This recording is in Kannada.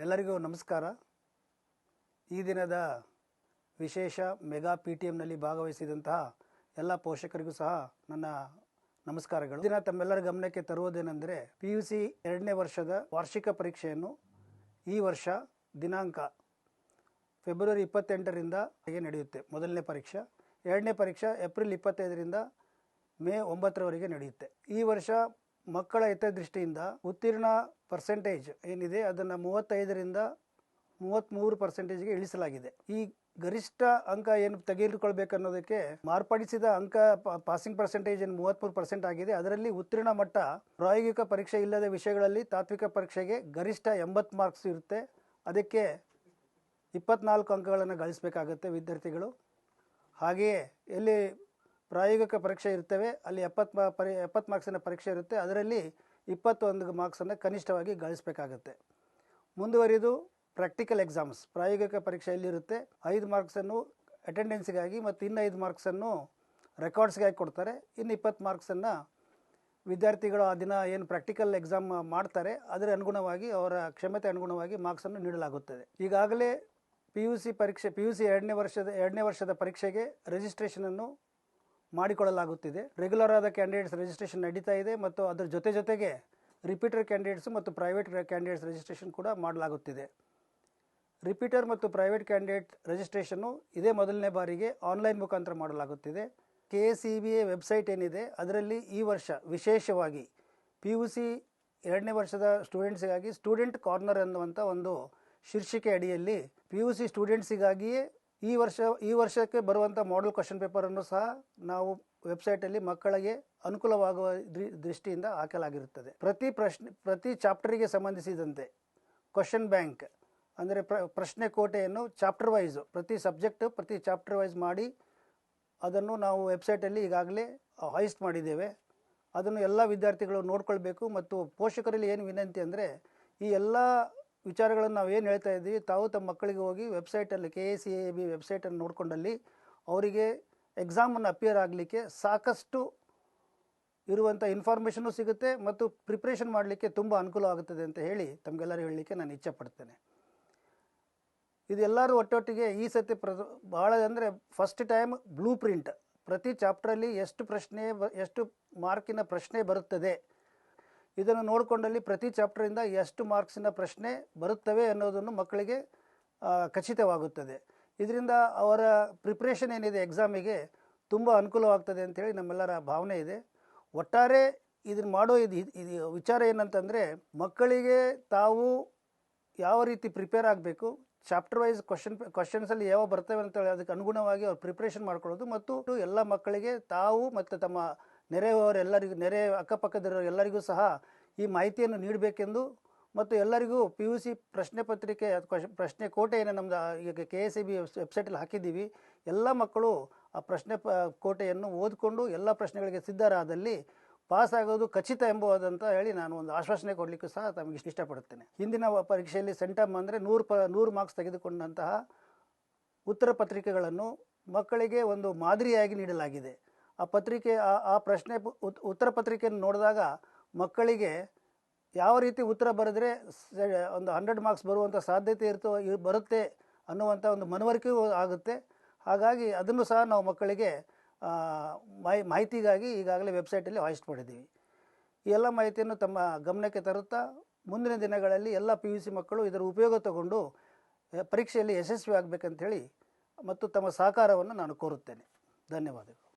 ಎಲ್ಲರಿಗೂ ನಮಸ್ಕಾರ. ಈ ದಿನದ ವಿಶೇಷ ಮೆಗಾ PTMನಲ್ಲಿ ಭಾಗವಹಿಸಿದಂತಹ ಎಲ್ಲ ಪೋಷಕರಿಗೂ ಸಹ ನನ್ನ ನಮಸ್ಕಾರಗಳು. ದಿನ ತಮ್ಮೆಲ್ಲರ ಗಮನಕ್ಕೆ ತರುವುದೇನೆಂದರೆ PUC 2ನೇ ವರ್ಷದ ವಾರ್ಷಿಕ ಪರೀಕ್ಷೆಯನ್ನು ಈ ವರ್ಷ ದಿನಾಂಕ ಫೆಬ್ರವರಿ 28ರಿಂದ ನಡೆಯುತ್ತೆ. ಮೊದಲನೇ ಪರೀಕ್ಷೆ. ಎರಡನೇ ಪರೀಕ್ಷೆ ಏಪ್ರಿಲ್ 25ರಿಂದ ಮೇ 9ರವರೆಗೆ ನಡೆಯುತ್ತೆ. ಈ ವರ್ಷ ಮಕ್ಕಳ ಹಿತದೃಷ್ಟಿಯಿಂದ ಉತ್ತೀರ್ಣ ಪರ್ಸೆಂಟೇಜ್ ಏನಿದೆ ಅದನ್ನು 35ರಿಂದ 33%ಗೆ ಇಳಿಸಲಾಗಿದೆ. ಈ ಗರಿಷ್ಠ ಅಂಕ ಏನು ತೆಗೆದುಕೊಳ್ಬೇಕನ್ನೋದಕ್ಕೆ ಮಾರ್ಪಡಿಸಿದ ಅಂಕ ಪಾಸಿಂಗ್ ಪರ್ಸೆಂಟೇಜ್ ಏನು 33% ಆಗಿದೆ. ಅದರಲ್ಲಿ ಉತ್ತೀರ್ಣ ಮಟ್ಟ ಪ್ರಾಯೋಗಿಕ ಪರೀಕ್ಷೆ ಇಲ್ಲದ ವಿಷಯಗಳಲ್ಲಿ ತಾತ್ವಿಕ ಪರೀಕ್ಷೆಗೆ ಗರಿಷ್ಠ 80 ಮಾರ್ಕ್ಸ್ ಇರುತ್ತೆ. ಅದಕ್ಕೆ 24 ಅಂಕಗಳನ್ನು ಗಳಿಸಬೇಕಾಗುತ್ತೆ ವಿದ್ಯಾರ್ಥಿಗಳು. ಹಾಗೆಯೇ ಎಲ್ಲಿ ಪ್ರಾಯೋಗಿಕ ಪರೀಕ್ಷೆ ಇರ್ತವೆ ಅಲ್ಲಿ 70 ಮಾರ್ಕ್ಸಿನ ಪರೀಕ್ಷೆ ಇರುತ್ತೆ. ಅದರಲ್ಲಿ 21 ಮಾರ್ಕ್ಸನ್ನು ಕನಿಷ್ಠವಾಗಿ ಗಳಿಸಬೇಕಾಗುತ್ತೆ. ಮುಂದುವರಿದು ಪ್ರಾಕ್ಟಿಕಲ್ ಎಕ್ಸಾಮ್ಸ್ ಪ್ರಾಯೋಗಿಕ ಪರೀಕ್ಷೆಯಲ್ಲಿರುತ್ತೆ. 5 ಮಾರ್ಕ್ಸನ್ನು ಅಟೆಂಡೆನ್ಸ್ಗಾಗಿ ಮತ್ತು ಇನ್ನು 5 ಮಾರ್ಕ್ಸನ್ನು ರೆಕಾರ್ಡ್ಸ್ಗಾಗಿ ಕೊಡ್ತಾರೆ. ಇನ್ನು 20 ಮಾರ್ಕ್ಸನ್ನು ವಿದ್ಯಾರ್ಥಿಗಳು ಆ ದಿನ ಏನು ಪ್ರಾಕ್ಟಿಕಲ್ ಎಕ್ಸಾಮ್ ಮಾಡ್ತಾರೆ ಅದರ ಅನುಗುಣವಾಗಿ ಅವರ ಕ್ಷಮತೆ ಅನುಗುಣವಾಗಿ ಮಾರ್ಕ್ಸನ್ನು ನೀಡಲಾಗುತ್ತದೆ. ಈಗಾಗಲೇ PUC 2ನೇ ವರ್ಷದ ಪರೀಕ್ಷೆಗೆ ರಿಜಿಸ್ಟ್ರೇಷನನ್ನು ಮಾಡಿಕೊಳ್ಳಲಾಗುತ್ತಿದೆ. ರೆಗ್ಯುಲರ್ ಆದ ಕ್ಯಾಂಡಿಡೇಟ್ಸ್ ರಿಜಿಸ್ಟ್ರೇಷನ್ ನಡೀತಾ ಇದೆ ಮತ್ತು ಅದರ ಜೊತೆಗೆ ರಿಪೀಟರ್ ಕ್ಯಾಂಡಿಡೇಟ್ಸ್ ಮತ್ತು ಪ್ರೈವೇಟ್ ಕ್ಯಾಂಡಿಡೇಟ್ಸ್ ರಿಜಿಸ್ಟ್ರೇಷನ್ ಕೂಡ ಮಾಡಲಾಗುತ್ತಿದೆ. ರಿಪೀಟರ್ ಮತ್ತು ಪ್ರೈವೇಟ್ ಕ್ಯಾಂಡಿಡೇಟ್ ರಿಜಿಸ್ಟ್ರೇಷನ್ನು ಇದೇ ಮೊದಲನೇ ಬಾರಿಗೆ ಆನ್ಲೈನ್ ಮುಖಾಂತರ ಮಾಡಲಾಗುತ್ತಿದೆ. KCBA ವೆಬ್ಸೈಟ್ ಏನಿದೆ ಅದರಲ್ಲಿ ಈ ವರ್ಷ ವಿಶೇಷವಾಗಿ PUC 2ನೇ ವರ್ಷದ ಸ್ಟೂಡೆಂಟ್ಸಿಗಾಗಿ ಸ್ಟೂಡೆಂಟ್ ಕಾರ್ನರ್ ಅನ್ನುವಂಥ ಒಂದು ಶೀರ್ಷಿಕೆ ಅಡಿಯಲ್ಲಿ PUC ಸ್ಟೂಡೆಂಟ್ಸಿಗಾಗಿಯೇ ಈ ವರ್ಷಕ್ಕೆ ಬರುವಂಥ ಮಾಡೆಲ್ ಕ್ವಶನ್ ಪೇಪರನ್ನು ಸಹ ನಾವು ವೆಬ್ಸೈಟಲ್ಲಿ ಮಕ್ಕಳಿಗೆ ಅನುಕೂಲವಾಗುವ ದೃಷ್ಟಿಯಿಂದ ಹಾಕಲಾಗಿರುತ್ತದೆ. ಪ್ರತಿ ಚಾಪ್ಟರಿಗೆ ಸಂಬಂಧಿಸಿದಂತೆ ಕ್ವಶನ್ ಬ್ಯಾಂಕ್ ಅಂದರೆ ಪ್ರಶ್ನೆ ಕೋಟೆಯನ್ನು ಚಾಪ್ಟರ್ ವೈಸ್ ಪ್ರತಿ ಚಾಪ್ಟರ್ ವೈಸ್ ಮಾಡಿ ಅದನ್ನು ನಾವು ವೆಬ್ಸೈಟಲ್ಲಿ ಈಗಾಗಲೇ ಹಾಯಿಸ್ಟ್ ಮಾಡಿದ್ದೇವೆ. ಅದನ್ನು ಎಲ್ಲ ವಿದ್ಯಾರ್ಥಿಗಳು ನೋಡ್ಕೊಳ್ಬೇಕು. ಮತ್ತು ಪೋಷಕರಲ್ಲಿ ಏನು ವಿನಂತಿ ಅಂದರೆ ಈ ಎಲ್ಲ ವಿಚಾರಗಳನ್ನು ನಾವು ಏನು ಹೇಳ್ತಾ ಇದ್ದೀವಿ ತಾವು ತಮ್ಮ ಮಕ್ಕಳಿಗೆ ಹೋಗಿ ವೆಬ್ಸೈಟಲ್ಲಿ KCAB ವೆಬ್ಸೈಟನ್ನು ನೋಡಿಕೊಂಡಲ್ಲಿ ಅವರಿಗೆ ಎಕ್ಸಾಮನ್ನು ಅಪಿಯರ್ ಆಗಲಿಕ್ಕೆ ಸಾಕಷ್ಟು ಇರುವಂಥ ಇನ್ಫಾರ್ಮೇಷನ್ನು ಸಿಗುತ್ತೆ ಮತ್ತು ಪ್ರಿಪ್ರೇಷನ್ ಮಾಡಲಿಕ್ಕೆ ತುಂಬ ಅನುಕೂಲ ಆಗುತ್ತದೆ ಅಂತ ಹೇಳಿ ತಮಗೆಲ್ಲರೂ ಹೇಳಲಿಕ್ಕೆ ನಾನು ಇಚ್ಛೆಪಡ್ತೇನೆ. ಇದೆಲ್ಲರೂ ಒಟ್ಟೊಟ್ಟಿಗೆ ಈ ಸತಿ ಭಾಳ ಅಂದರೆ ಫಸ್ಟ್ ಟೈಮ್ ಬ್ಲೂ ಪ್ರಿಂಟ್ ಪ್ರತಿ ಚಾಪ್ಟ್ರಲ್ಲಿ ಎಷ್ಟು ಮಾರ್ಕಿನ ಪ್ರಶ್ನೆ ಬರುತ್ತದೆ ಇದನ್ನು ನೋಡಿಕೊಂಡಲ್ಲಿ ಪ್ರತಿ ಚಾಪ್ಟರಿಂದ ಎಷ್ಟು ಮಾರ್ಕ್ಸಿನ ಪ್ರಶ್ನೆ ಬರುತ್ತವೆ ಅನ್ನೋದನ್ನು ಮಕ್ಕಳಿಗೆ ಖಚಿತವಾಗುತ್ತದೆ. ಇದರಿಂದ ಅವರ ಪ್ರಿಪ್ರೇಷನ್ ಏನಿದೆ ಎಕ್ಸಾಮಿಗೆ ತುಂಬ ಅನುಕೂಲವಾಗ್ತದೆ ಅಂಥೇಳಿ ನಮ್ಮೆಲ್ಲರ ಭಾವನೆ ಇದೆ. ಒಟ್ಟಾರೆ ಇದನ್ನು ಮಾಡೋ ಇದು ವಿಚಾರ ಏನಂತಂದರೆ ಮಕ್ಕಳಿಗೆ ತಾವು ಯಾವ ರೀತಿ ಪ್ರಿಪೇರ್ ಆಗಬೇಕು, ಚಾಪ್ಟರ್ ವೈಸ್ ಕ್ವಶನ್ಸಲ್ಲಿ ಯಾವ ಬರ್ತವೆ ಅಂತೇಳಿ ಅದಕ್ಕೆ ಅನುಗುಣವಾಗಿ ಅವ್ರು ಪ್ರಿಪ್ರೇಷನ್ ಮಾಡ್ಕೊಳ್ಳೋದು ಮತ್ತು ಎಲ್ಲ ಮಕ್ಕಳಿಗೆ ತಾವು ಮತ್ತು ತಮ್ಮ ನೆರೆ ಅಕ್ಕಪಕ್ಕದವರು ಎಲ್ಲರಿಗೂ ಸಹ ಈ ಮಾಹಿತಿಯನ್ನು ನೀಡಬೇಕೆಂದು ಮತ್ತು ಎಲ್ಲರಿಗೂ PUC ಪ್ರಶ್ನೆ ಪತ್ರಿಕೆ ಪ್ರಶ್ನೆ ಕೋಟೆ ಏನು ನಮ್ಮದು ಈಗ KCB ವೆಬ್ಸೈಟಲ್ಲಿ ಹಾಕಿದ್ದೀವಿ. ಎಲ್ಲ ಮಕ್ಕಳು ಆ ಪ್ರಶ್ನೆ ಕೋಟೆಯನ್ನು ಓದಿಕೊಂಡು ಎಲ್ಲ ಪ್ರಶ್ನೆಗಳಿಗೆ ಸಿದ್ಧರಾದಲ್ಲಿ ಪಾಸ್ ಆಗೋದು ಖಚಿತ ಎಂಬುದಂತ ಹೇಳಿ ನಾನು ಒಂದು ಆಶ್ವಾಸನೆ ಕೊಡಲಿಕ್ಕೂ ಸಹ ತಮಗೆ ಇಷ್ಟಪಡುತ್ತೇನೆ. ಹಿಂದಿನ ಪರೀಕ್ಷೆಯಲ್ಲಿ ಸೆಂಟಮ್ ಅಂದರೆ 100 ಮಾರ್ಕ್ಸ್ ತೆಗೆದುಕೊಂಡಂತಹ ಉತ್ತರ ಪತ್ರಿಕೆಗಳನ್ನು ಮಕ್ಕಳಿಗೆ ಒಂದು ಮಾದರಿಯಾಗಿ ನೀಡಲಾಗಿದೆ. ಆ ಪತ್ರಿಕೆ ಉತ್ತರ ಪತ್ರಿಕೆಯನ್ನು ನೋಡಿದಾಗ ಮಕ್ಕಳಿಗೆ ಯಾವ ರೀತಿ ಉತ್ತರ ಬರೆದ್ರೆ ಒಂದು 100 ಮಾರ್ಕ್ಸ್ ಬರುವಂಥ ಸಾಧ್ಯತೆ ಬರುತ್ತೆ ಅನ್ನುವಂಥ ಒಂದು ಮನವರಿಕೆಯೂ ಆಗುತ್ತೆ. ಹಾಗಾಗಿ ಅದನ್ನು ಸಹ ನಾವು ಮಕ್ಕಳಿಗೆ ಮಾಹಿತಿಗಾಗಿ ಈಗಾಗಲೇ ವೆಬ್ಸೈಟಲ್ಲಿ ಹಾಯಿಸ್ಟ್ ಮಾಡಿದ್ದೀವಿ. ಈ ಎಲ್ಲ ಮಾಹಿತಿಯನ್ನು ತಮ್ಮ ಗಮನಕ್ಕೆ ತರುತ್ತಾ ಮುಂದಿನ ದಿನಗಳಲ್ಲಿ ಎಲ್ಲ PUC ಮಕ್ಕಳು ಇದರ ಉಪಯೋಗ ತಗೊಂಡು ಪರೀಕ್ಷೆಯಲ್ಲಿ ಯಶಸ್ವಿ ಆಗಬೇಕಂತೇಳಿ ಮತ್ತು ತಮ್ಮ ಸಹಕಾರವನ್ನು ನಾನು ಕೋರುತ್ತೇನೆ. ಧನ್ಯವಾದಗಳು.